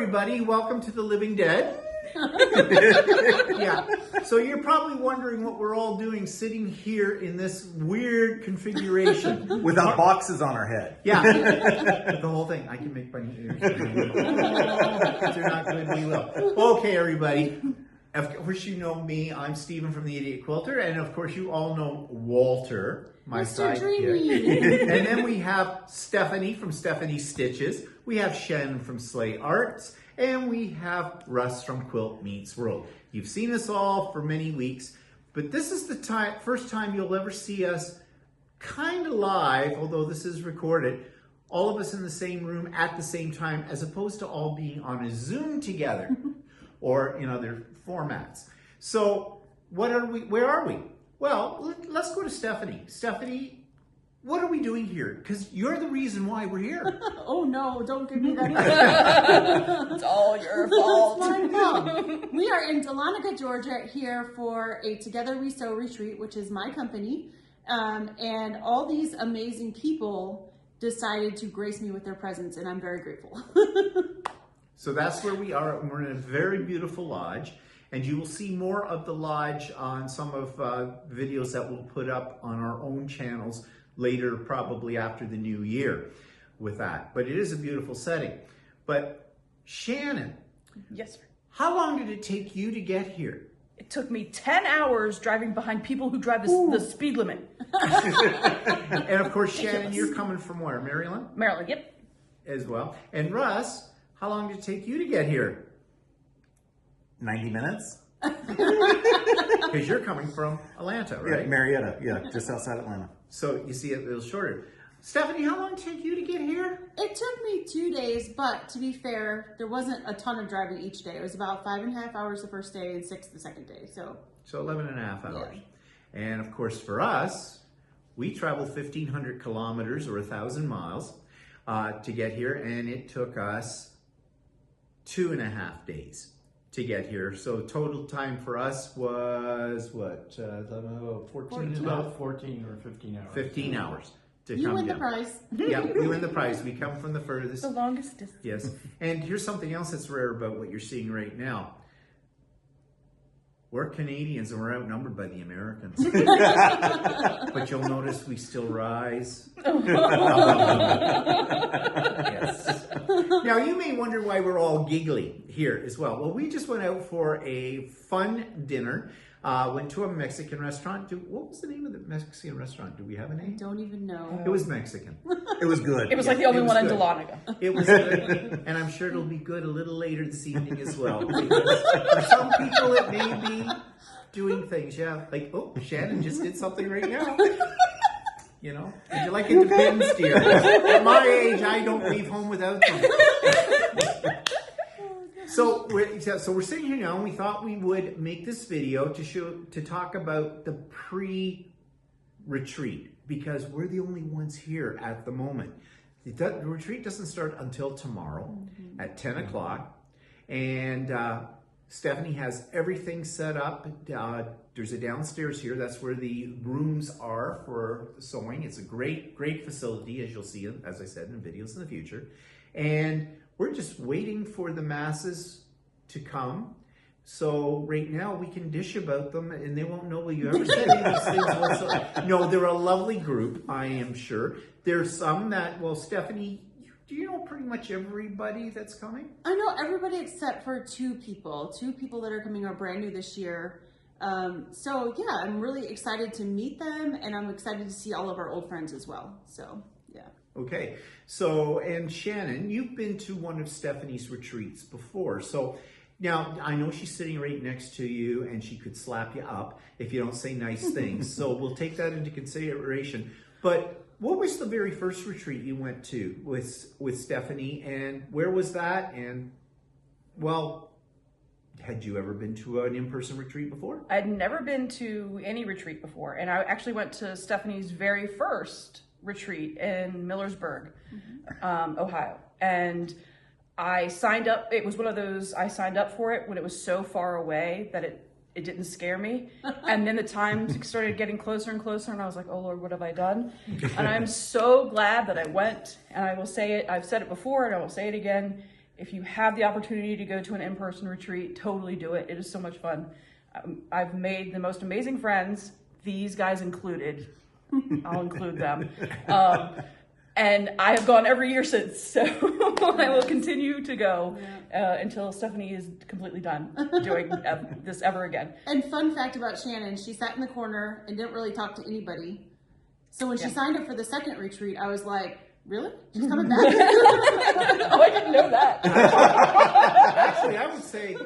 everybody, welcome to the Living Dead. Yeah, so you're probably wondering what we're all doing sitting here in this weird configuration. Without boxes on our head. Yeah, the whole thing. I can make bunny ears. If they're not good, we will. Okay, everybody. Of course you know me, I'm Stephen from the Idiot Quilter, and of course you all know Walter, my sidekick. And then we have Stephanie from Stephanie Stitches, we have Shannon from Slay Arts, and we have Russ from Quilt Meets World. You've seen us all for many weeks, but this is the first time you'll ever see us kind of live, although this is recorded, all of us in the same room at the same time, as opposed to all being on a Zoom together. Or in other formats. So where are we? Well, let's go to Stephanie. Stephanie, what are we doing here? Because you're the reason why we're here. Oh no, don't give me that. It's all your fault. It's my fault. We are in Dahlonega, Georgia here for a Together We Sew retreat, which is my company. And all these amazing people decided to grace me with their presence, and I'm very grateful. So that's where we are. We're in a very beautiful lodge, and you will see more of the lodge on some of videos that we'll put up on our own channels later, probably after the new year with that. But it is a beautiful setting. But Shannon. Yes, sir. How long did it take you to get here? It took me 10 hours driving behind people who drive the speed limit. And of course, Shannon, you're coming from where? Maryland? Maryland, yep. As well. And Russ, how long did it take you to get here? 90 minutes? Because you're coming from Atlanta, right? Yeah, Marietta, yeah, just outside Atlanta. So you see it a little shorter. Stephanie, how long did it take you to get here? It took me 2 days, but to be fair, there wasn't a ton of driving each day. It was about 5.5 hours the first day and 6 the second day. So 11 and a half hours. Yeah. And of course, for us, we traveled 1,500 kilometers or 1,000 miles to get here, and it took us 2.5 days to get here. So total time for us was what? 14? About 14 or 15 hours. 15 hours to you come win down. the prize. Yeah, we win the prize. We come from the furthest. The longest distance. Yes. And here's something else that's rare about what you're seeing right now. We're Canadians and we're outnumbered by the Americans. But you'll notice we still rise. Yes. Now, you may wonder why we're all giggly here as well. Well, we just went out for a fun dinner. Went to a Mexican restaurant. What was the name of the Mexican restaurant? Do we have a I name? don't even know. It was Mexican. It was good. It was like the only it was one in good. Dahlonega. It was good, and I'm sure it'll be good a little later this evening as well. Because for some people, it may be doing things, yeah. Like, oh, Shannon just did something right now. You know, would you like it depends, dear. At my age, I don't leave home without them. So we're sitting here now, and we thought we would make this video to talk about the pre-retreat, because we're the only ones here at the moment. The retreat doesn't start until tomorrow at 10 o'clock, and Stephanie has everything set up. There's a downstairs here. That's where the rooms are for sewing. It's a great facility, as you'll see, as I said, in videos in the future. And we're just waiting for the masses to come. So right now we can dish about them and they won't know you ever said any of these things whatsoever. No, they're a lovely group, I am sure. There's some that, well, Stephanie, do you know pretty much everybody that's coming? I know everybody except for two people. Two people that are coming are brand new this year. So yeah, I'm really excited to meet them, and I'm excited to see all of our old friends as well. So yeah. Okay, so, and Shannon, you've been to one of Stephanie's retreats before. So now I know she's sitting right next to you and she could slap you up if you don't say nice things. So we'll take that into consideration. But what was the very first retreat you went to with Stephanie, and where was that? And well, had you ever been to an in-person retreat before? I'd never been to any retreat before, and I actually went to Stephanie's very first retreat in Millersburg, Ohio. And I signed up. It was one of those, I signed up for it when it was so far away that it didn't scare me. And then the time started getting closer and closer, and I was like, oh Lord, what have I done? And I'm so glad that I went. And I will say it, I've said it before and I will say it again. If you have the opportunity to go to an in-person retreat, totally do it. It is so much fun. I've made the most amazing friends, these guys included. I'll include them. And I have gone every year since, so I will continue to go until Stephanie is completely done doing this ever again. And fun fact about Shannon, she sat in the corner and didn't really talk to anybody. So when she signed up for the second retreat, I was like, really? She's coming back? Oh, I didn't know that. Actually, I would say,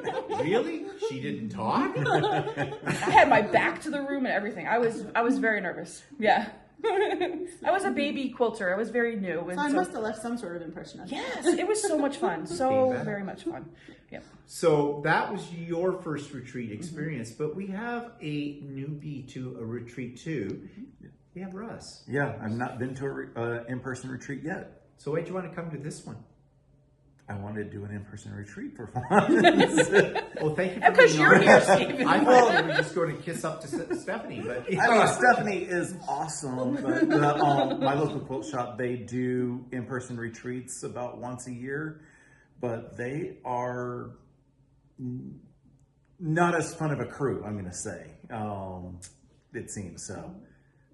really? She didn't talk? I had my back to the room and everything. I was very nervous. Yeah. I was a baby quilter. I was very new. So I must have left some sort of impression on you. Yes, it was so much fun. So very much fun. Yeah. So that was your first retreat experience, but we have a newbie to a retreat too. We have Russ. Yeah, I've not been to an in-person retreat yet. So why'd you want to come to this one? I wanted to do an in-person retreat for once. Well, thank you for Because being you're on. here, Stephen. I thought we were just going to kiss up to Stephanie, but I mean, Stephanie is awesome. But, my local quilt shop, they do in-person retreats about once a year, but they are not as fun of a crew, I'm going to say. It seems so.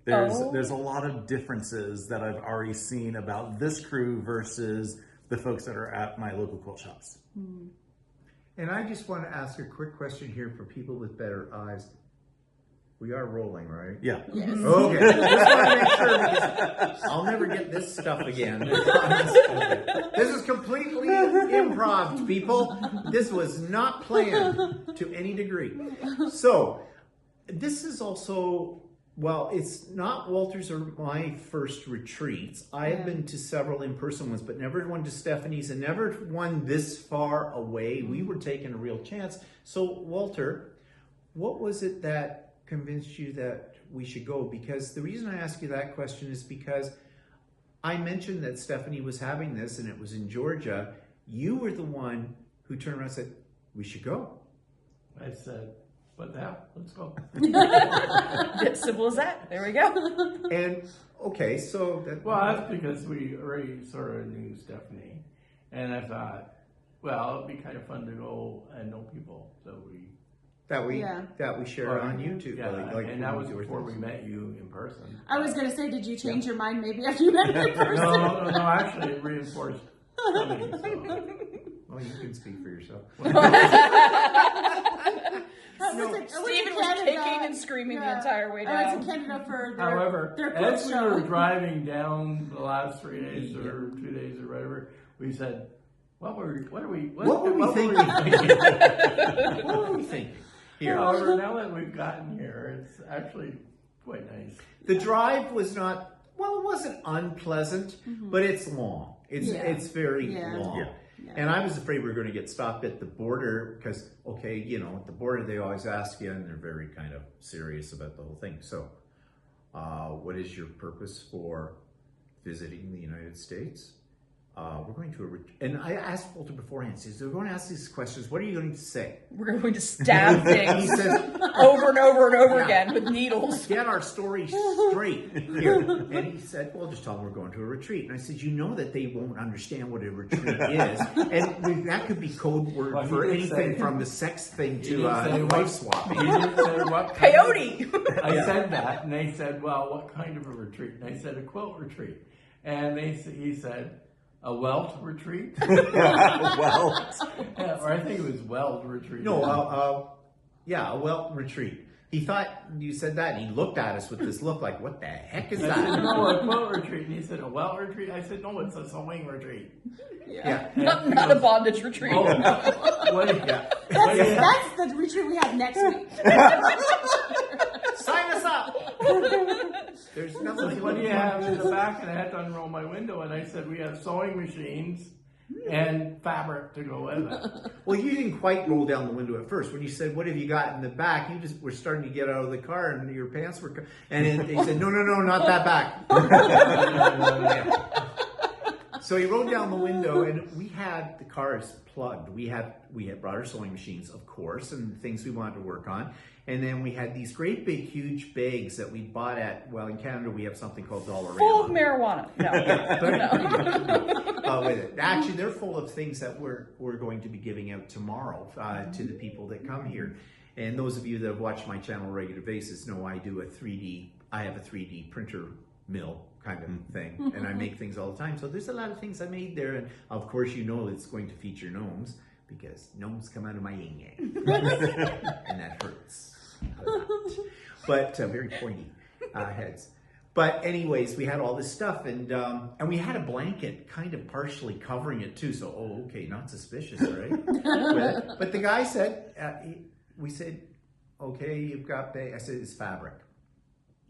There's a lot of differences that I've already seen about this crew versus the folks that are at my local quilt shops. And I just want to ask a quick question here for people with better eyes. We are rolling, right? Yeah. Yes. Okay. Just want to make sure because I'll never get this stuff again. This is completely improv, people. This was not planned to any degree. So, this is also, well, it's not Walter's or my first retreats. I have been to several in-person ones, but never one to Stephanie's and never one this far away. We were taking a real chance. So, Walter, what was it that convinced you that we should go? Because the reason I ask you that question is because I mentioned that Stephanie was having this and it was in Georgia. You were the one who turned around and said, we should go. I said, what the hell? Let's go. It's simple as that. There we go. And okay, so that, Well, that's because we already sort of knew Stephanie. And I thought, well, it'd be kind of fun to go and know people. So we... that we share on YouTube. Yeah, and that when was we do our before we things. met you in person. I was going to say, did you change your mind maybe after you met me in person? No, actually it reinforced coming. So. Well, you can speak for yourself. Stephen was kicking and screaming the entire way I down. went to Canada for However, their as quilt we were show. driving down the last 3 days or 2 days or whatever, we said, what were we thinking? What were we thinking? Here. However, now that we've gotten here, it's actually quite nice. The drive was not, well, it wasn't unpleasant, but it's long. It's very long. Yeah. And I was afraid we were going to get stopped at the border because, okay, you know, at the border they always ask you and they're very kind of serious about the whole thing. So, what is your purpose for visiting the United States? We're going to, and I asked Walter beforehand, he says, we're going to ask these questions. What are you going to say? We're going to stab He things says, over and over and over Yeah. again with needles. get our story straight here. And he said, well, just tell them we're going to a retreat. And I said, you know that they won't understand what a retreat is. And that could be code word Well, he for did anything say- from the sex thing He to did say wife what- swapping. He did say what kind of- Coyote! I said that, and they said, well, what kind of a retreat? And I said, a quilt retreat. And he said, a welt retreat? Well, Or I think it was weld retreat. No, a welt retreat. He thought you said that, and he looked at us with this look like, what the heck is I said, that? no, a quilt retreat. And he said, a welt retreat? I said, no, it's a sewing retreat. Yeah. Not a bondage retreat. Oh, what, Yeah. That's the retreat we have next week. Sign us up. There's nothing. what do you have in the back? And I had to unroll my window, and I said, we have sewing machines and fabric to go with it. Well, you didn't quite roll down the window at first. When you said, what have you got in the back? You just were starting to get out of the car and your pants were... And then he said, no, not that back. So he rolled down the window, and we had the cars plugged. We had brought our sewing machines, of course, and things we wanted to work on. And then we had these great big huge bags that we bought at, well, in Canada we have something called Dollarama. Full of marijuana. No. With it. Actually, they're full of things that we're going to be giving out tomorrow to the people that come here. And those of you that have watched my channel on a regular basis know I have a 3D printer mill kind of thing, and I make things all the time. So there's a lot of things I made there, and of course you know it's going to feature gnomes, because gnomes come out of my yin-yang, and that hurts a lot. But very pointy heads. But anyways, we had all this stuff, and we had a blanket kind of partially covering it too. So okay, not suspicious, right? but the guy said, we said, okay, you've got I said it's fabric.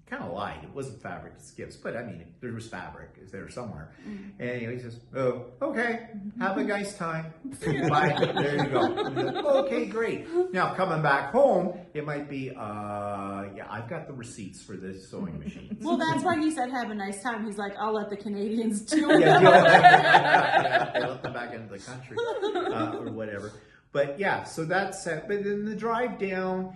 Kind of lied. It wasn't fabric, it's gifts, but I mean, there was fabric. Is there somewhere? And anyway, he says, "Oh, okay. Have a nice time. Bye." There you go. Like, okay, great. Now coming back home, it might be, yeah, I've got the receipts for this sewing machine. Well, that's why he said have a nice time. He's like, I'll let the Canadians do it. Yeah, they let them back into the country or whatever. But yeah, so that's it. But then the drive down,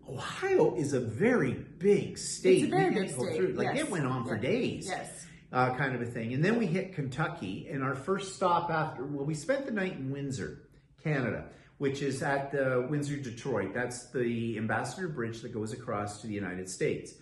Ohio is a very big state. It's a very big state. Like it went on for days. Yes. Kind of a thing. And then we hit Kentucky, and our first stop we spent the night in Windsor, Canada, which is at the Windsor-Detroit. That's the Ambassador Bridge that goes across to the United States.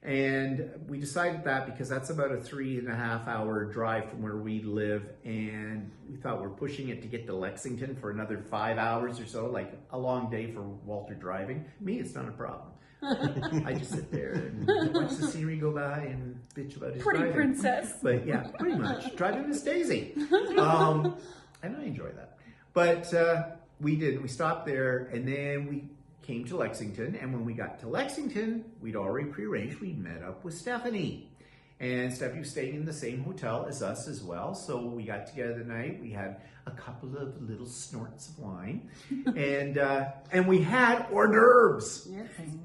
And we decided that because that's about a 3.5-hour drive from where we live, and we thought we're pushing it to get to Lexington for another 5 hours or so, like a long day for Walter driving. Me, it's not a problem. I just sit there and watch the scenery go by and bitch about his Pretty driving. princess. But yeah, pretty much. Driving Miss Daisy. And I enjoy that. But we did. We stopped there, and then we came to Lexington, and when we got to Lexington, we'd already prearranged. We met up with Stephanie, and Stephanie was staying in the same hotel as us as well. So we got together the night. We had a couple of little snorts of wine, and we had hors d'oeuvres.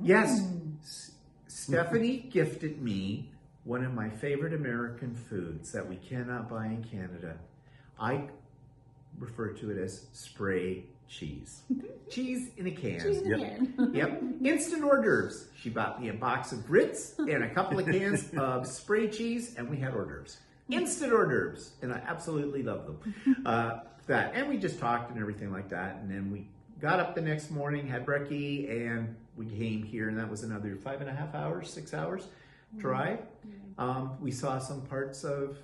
Yes, Stephanie gifted me one of my favorite American foods that we cannot buy in Canada. I refer to it as spray cheese. Cheese in a can. Cheese in a can. Yep. Instant hors d'oeuvres. She bought me a box of grits and a couple of cans of spray cheese, and we had hors d'oeuvres. Instant hors d'oeuvres. And I absolutely love them. And we just talked and everything like that. And then we got up the next morning, had brekkie, and we came here, and that was another 5.5 hours, 6 hours drive. We saw some parts of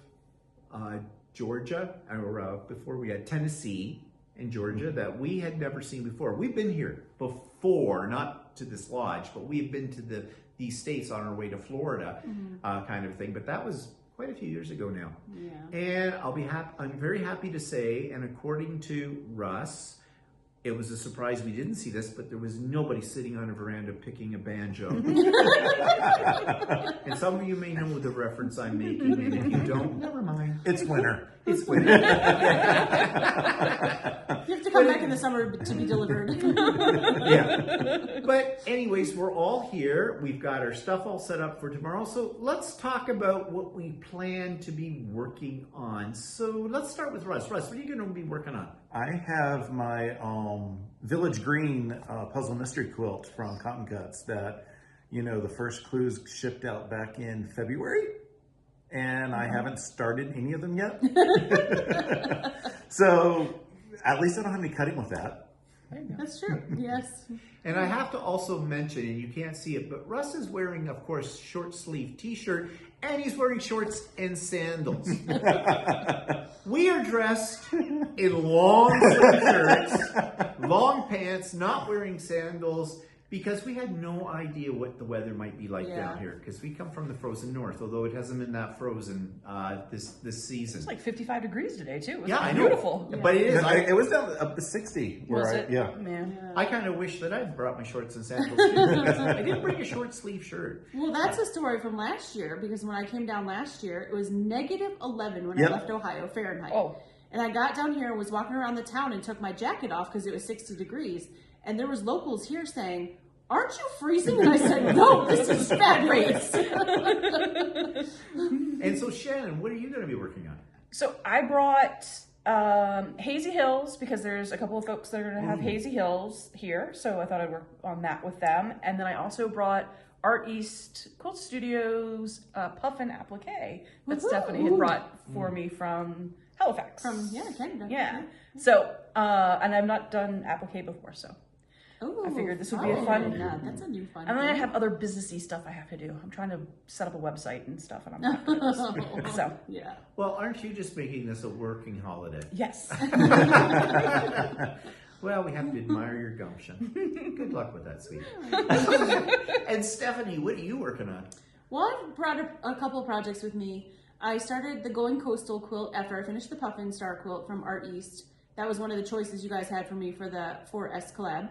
Georgia, or before we had Tennessee and Georgia that we had never seen before. We've been here before, not to this lodge, but we've been to these states on our way to Florida, kind of thing. But that was quite a few years ago now. Yeah. And I'm very happy to say, and according to Russ, it was a surprise we didn't see this, but there was nobody sitting on a veranda picking a banjo. And some of you may know the reference I'm making, and if you don't, never mind. It's winter. It's winter. You have to come back in the summer to be delivered. Yeah. But anyways, we're all here. We've got our stuff all set up for tomorrow. So let's talk about what we plan to be working on. So let's start with Russ. Russ, what are you going to be working on? I have my Village Green puzzle mystery quilt from Cotton Cuts that, the first clues shipped out back in February, and I haven't started any of them yet. So at least I don't have any cutting with that. That's true. Yes. And I have to also mention, and you can't see it, but Russ is wearing, of course, short sleeve t-shirt, and he's wearing shorts and sandals. We are dressed in long sleeve shirts, long pants, not wearing sandals, because we had no idea what the weather might be like down here, because we come from the frozen north, although it hasn't been that frozen this season. It's like 55 degrees today too. It was I know. Beautiful. Yeah. But it is. It was down up to 60. Was it? Yeah. Man. I kind of wish that I'd brought my shorts and sandals too, because I didn't bring a short sleeve shirt. Well, that's a story from last year, because when I came down last year, it was -11 when I left Ohio, Fahrenheit. Oh. And I got down here and was walking around the town and took my jacket off because it was 60 degrees. And there was locals here saying, "Aren't you freezing?" And I said, "No, this is bad race." And so, Shannon, what are you going to be working on? So I brought Hazy Hills because there's a couple of folks that are going to have Hazy Hills here. So I thought I'd work on that with them. And then I also brought Art East Quilt Studios Puffin Applique that Stephanie had brought for me from Halifax. From Canada. Yeah. So, and I've not done applique before, so Ooh, I figured this would be a fun. Yeah, that's a new fun. And then I thing. have other businessy stuff I have to do. I'm trying to set up a website and stuff, and I'm not good at this. So, Yeah. Well, aren't you just making this a working holiday? yes. Well, we have to admire your gumption. Good luck with that, sweetie. And Stephanie, what are you working on? Well, I've brought a couple projects with me. I started the Going Coastal quilt after I finished the Puffin Star quilt from Art East. That was one of the choices you guys had for me for the 4S collab.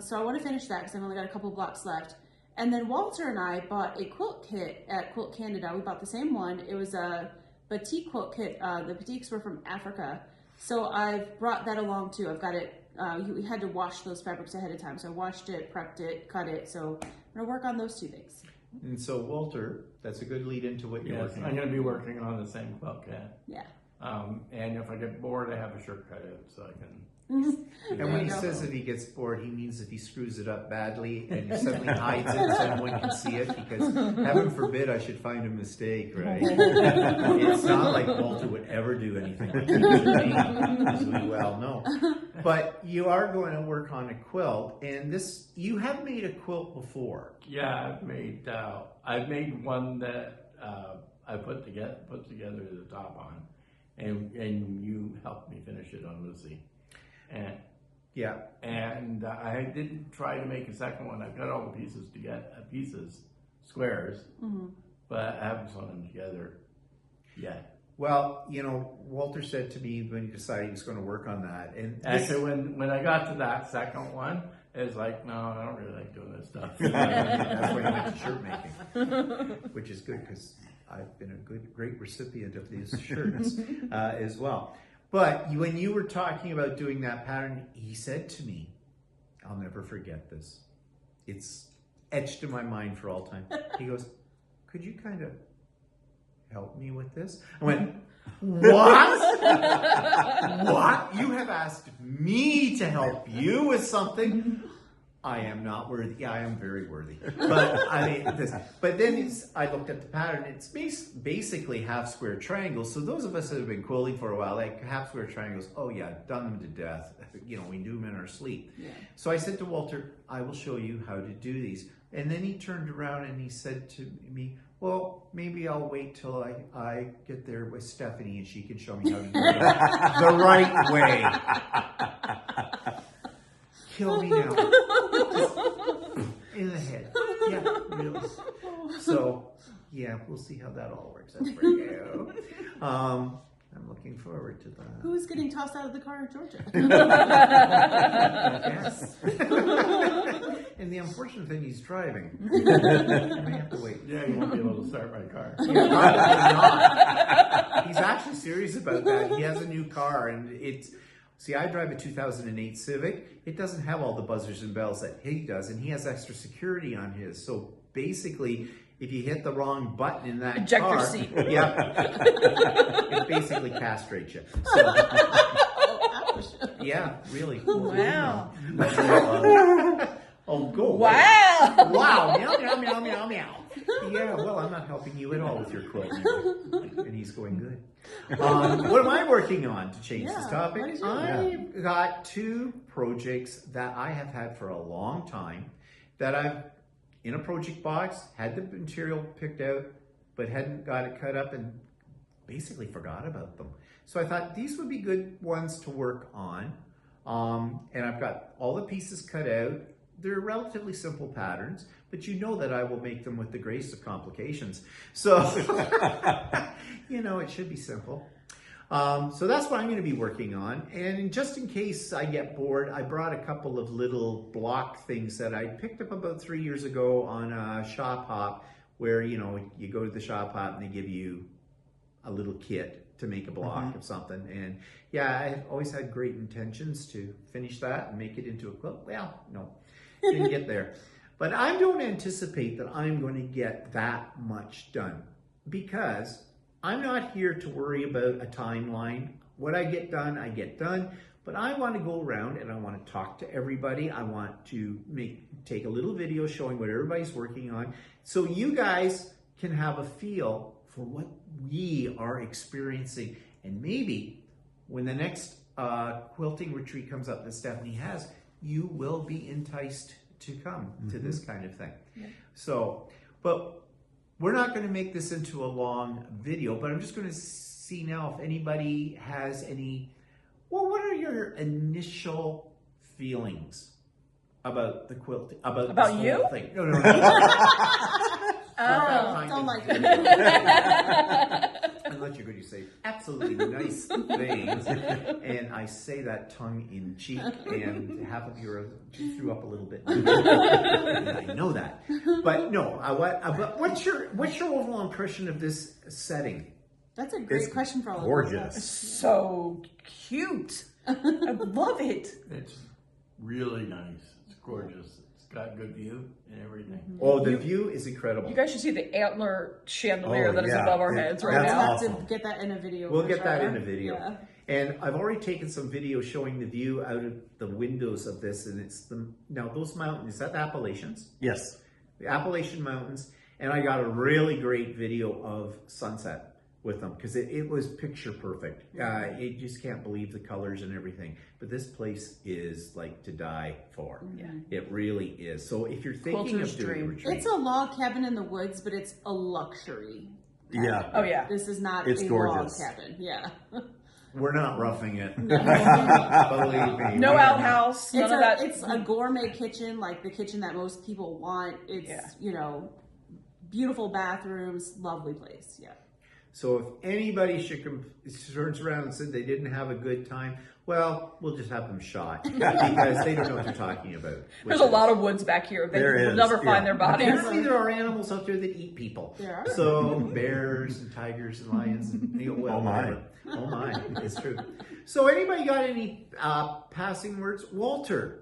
So I want to finish that because I've only got a couple blocks left. And then Walter and I bought a quilt kit at Quilt Canada. We bought the same one. It was a batik quilt kit. The batiks were from Africa. So I've brought that along too. I've got it. We had to wash those fabrics ahead of time. So I washed it, prepped it, cut it. So I'm going to work on those two things. And so, Walter, that's a good lead into what you're Yes, working I'm on. going to be working on the same quilt cat. Yeah. And if I get bored, I have a shirt cut out so I can. And when he There you go. says that he gets bored, he means that he screws it up badly and he suddenly hides it so no one can see it because, heaven forbid, I should find a mistake, right? It's not like Walter would ever do anything like that, as we well know. But you are going to work on a quilt, and you have made a quilt before. Yeah, I've made one that I put together the top on, and you helped me finish it on Lucy. And Yeah. and I didn't try to make a second one. I've got all the pieces squares, but I haven't sewn them together yet. Well, Walter said to me when he decided he was going to work on that, and Actually, when I got to that second one, it was like, no, I don't really like doing this stuff. that's when he went to shirt making, which is good because I've been a great recipient of these shirts as well. But when you were talking about doing that pattern, he said to me, I'll never forget this. It's etched in my mind for all time. He goes, could you kind of help me with this? I went, what? What? You have asked me to help you with something? I am not worthy. Yeah, I am very worthy. But but then I looked at the pattern. It's basically half square triangles. So those of us that have been quilting for a while, like half square triangles, oh yeah, done them to death. We do them in our sleep. Yeah. So I said to Walter, I will show you how to do these. And then he turned around and he said to me, well, maybe I'll wait till I get there with Stephanie and she can show me how to do it the right way. Kill me now. In the head. Yeah, really. So, yeah, we'll see how that all works out for you. I'm looking forward to that. Who's getting tossed out of the car in Georgia? Yes. And the unfortunate thing, he's driving. I may have to wait. Yeah, you won't be able to start my car. Probably not. He's actually serious about that. He has a new car, and see, I drive a 2008 Civic. It doesn't have all the buzzers and bells that he does, and he has extra security on his. So basically, if you hit the wrong button in that Ejector car, seat. yeah, it basically castrates you. So, yeah, really. Wow. Oh, go away. Wow. Wow. Meow, meow, meow, meow, meow. Yeah, well, I'm not helping you at all with your quilt. And he's going good. What am I working on to change this topic? what is I've got two projects that I have had for a long time that I've, in a project box, had the material picked out, but hadn't got it cut up and basically forgot about them. So I thought these would be good ones to work on. And I've got all the pieces cut out. They're relatively simple patterns, but you know that I will make them with the grace of complications. So, it should be simple. So that's what I'm going to be working on. And just in case I get bored, I brought a couple of little block things that I picked up about 3 years ago on a shop hop where, you go to the shop hop and they give you a little kit to make a block of something. And yeah, I've always had great intentions to finish that and make it into a quilt. Well, no, didn't get there. But I don't anticipate that I'm going to get that much done because I'm not here to worry about a timeline. What I get done. But I want to go around and I want to talk to everybody. I want to take a little video showing what everybody's working on, so you guys can have a feel for what we are experiencing. And maybe when the next quilting retreat comes up that Stephanie has, you will be enticed to come to this kind of thing. Yeah. So, but we're not going to make this into a long video, but I'm just going to see now if anybody has any. Well, what are your initial feelings about the quilting? About this you? whole thing? No. Don't like it. Unless you're going to say absolutely nice things, and I say that tongue in cheek, and half of you threw up a little bit. I know that, but no. But what's your overall impression of this setting? That's a great question for all gorgeous. of us. So cute. I love it. It's really nice. It's gorgeous. It's got good view and everything. Oh, the view is incredible. You guys should see the antler chandelier that is yeah. above our heads right That's now. We'll awesome. have to get that in a video. We'll for get that sure. in a video. Yeah. And I've already taken some video showing the view out of the windows of this, and it's now those mountains. Is that the Appalachians? Yes. The Appalachian Mountains, and I got a really great video of sunset with them because it was picture perfect. You just can't believe the colors and everything. But this place is like to die for. Yeah. It really is. So if you're thinking Quilter's of doing a dream. retreat, It's a log cabin in the woods, but it's a luxury. Yeah. Oh yeah. This is not It's a gorgeous. log cabin. Yeah. we're not roughing it. Believe me. No we're not. outhouse. None It's of that. it's a gourmet kitchen, like the kitchen that most people want. It's, beautiful bathrooms, lovely place. Yeah. So if anybody turns around and said they didn't have a good time, well, we'll just have them shot because they don't know what you're talking about. There's a lot of woods back here. There They will is, never yeah. find their bodies. Apparently there are animals out there that eat people. There are. So bears and tigers and lions and Oh my. whatever. Oh my, it's true. So anybody got any passing words? Walter,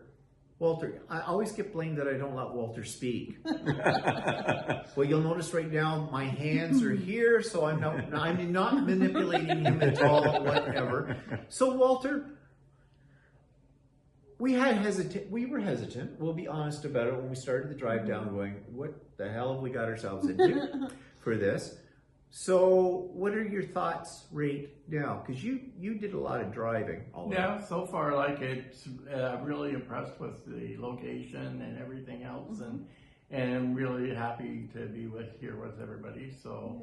I always get blamed that I don't let Walter speak. Well, you'll notice right now my hands are here, so I'm not manipulating him at all, whatever. So Walter, we were hesitant. We'll be honest about it when we started the drive down, going, what the hell have we got ourselves into for this? So what are your thoughts right now? Because you did a lot of driving already. Yeah, so far, like it's really impressed with the location and everything else, and I'm really happy to be here with everybody. So,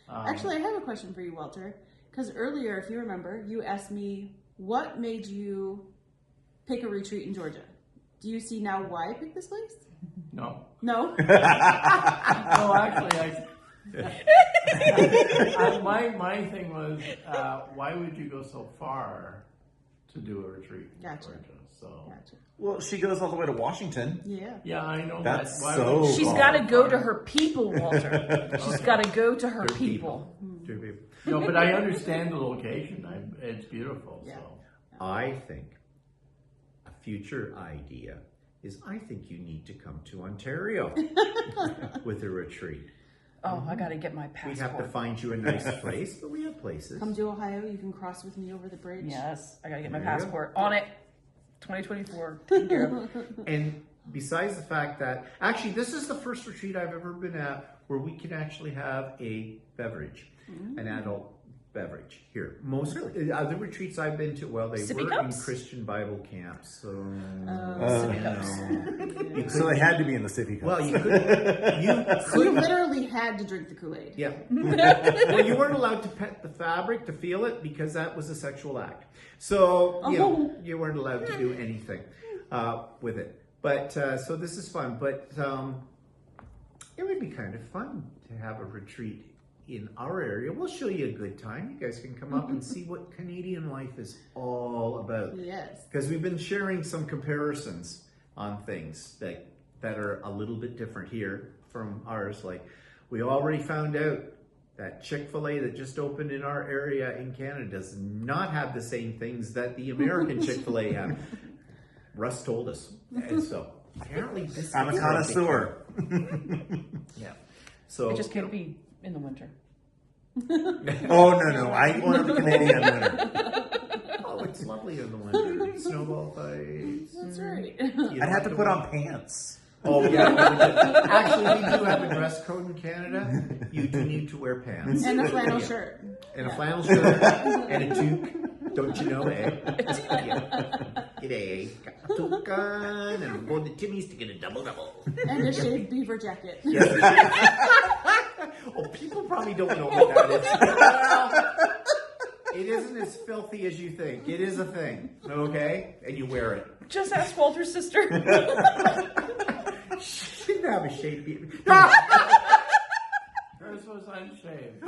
Actually, I have a question for you, Walter. Because earlier, if you remember, you asked me what made you pick a retreat in Georgia. Do you see now why I picked this place? no, No. no, actually, my thing was, why would you go so far to do a retreat in Gotcha. Georgia? So, Gotcha. Well, she goes all the way to Washington. Yeah. yeah, I know That's that. Why so would- She's Oh. got to go to her people, Walter. She's got to go to her Two people. No, but I understand the location. It's beautiful. Yeah. So. I think a future idea is I think you need to come to Ontario with a retreat. Oh, I got to get my We'd have to passport. find you a nice place, but we have places. Come to Ohio. You can cross with me over the bridge. Yes, I got to get my There you go. passport. On it. 2024. Taken care of. And besides the fact that, actually, this is the first retreat I've ever been at where we can actually have a beverage, an adult beverage here. Most other retreats I've been to, well, they Sippy were cups? in Christian Bible camps, so Sippy cups. So they had to be in the city. well, you could, You literally had to drink the Kool-Aid. yeah. Well, you weren't allowed to pet the fabric to feel it because that was a sexual act. So you weren't allowed to do anything with it. But so this is fun. But it would be kind of fun to have a retreat in our area. We'll show you a good time. You guys can come up and see what Canadian life is all about. Yes. Because we've been sharing some comparisons on things that are a little bit different here from ours. Like we already found out that Chick-fil-A that just opened in our area in Canada does not have the same things that the American Chick-fil-A have. Russ told us. And so apparently this I'm a is connoisseur. yeah. So It just can't be in the winter. Oh no, I ordered the Canadian winter. Oh, it's lovely in the winter. Snowball fights. That's right. You I'd have to don't put on pants. Oh yeah. Actually, we do have a dress code in Canada. You do need to wear pants And a flannel Yeah. shirt. and a flannel shirt and a toque. Don't you know, eh? Yeah. G'day. Got a toque on, and I'm going to Timmy's to get a double. And a shaved beaver jacket. Oh, people probably don't know what that is. Well, it isn't as filthy as you think. It is a thing, okay? And you wear it. Just ask Walter's sister. She didn't have a shaved beaver. Hers was unshaved.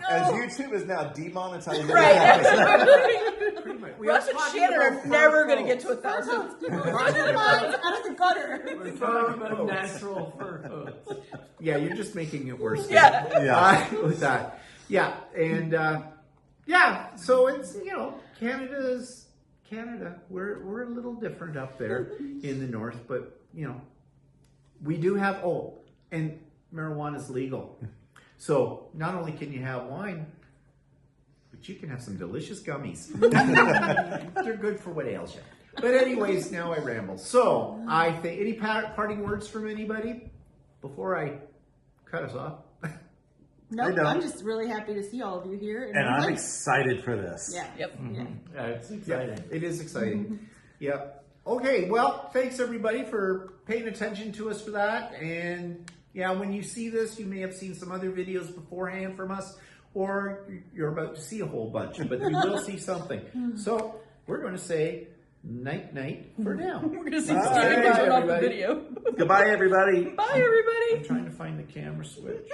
As YouTube is now demonetizing. Right. Pretty much. Russ and Shannon are never going to get to 1,000. Keep your minds out of the gutter. We're talking about natural fur coats. Yeah, you're just making it worse. Yeah. Yeah. With that. Yeah, and yeah, so it's Canada's Canada. We're a little different up there in the north, but we do have and marijuana's legal. So not only can you have wine, but you can have some delicious gummies. They're good for what ails you. But anyways, now I ramble. So I think any parting words from anybody before I cut us off? No, don't. I'm just really happy to see all of you here. And I'm like, excited for this. Yeah. Yep. Yeah. Yeah, it's Yeah, exciting. it is exciting. Yep. Okay, well, thanks everybody for paying attention to us for that. And yeah, when you see this, you may have seen some other videos beforehand from us, or you're about to see a whole bunch, but you will see something. So we're going to say night for now. We're going to see Bye. Steven Bye, turn off the everybody. video. Goodbye, everybody. Bye, everybody. I'm trying to find the camera switch.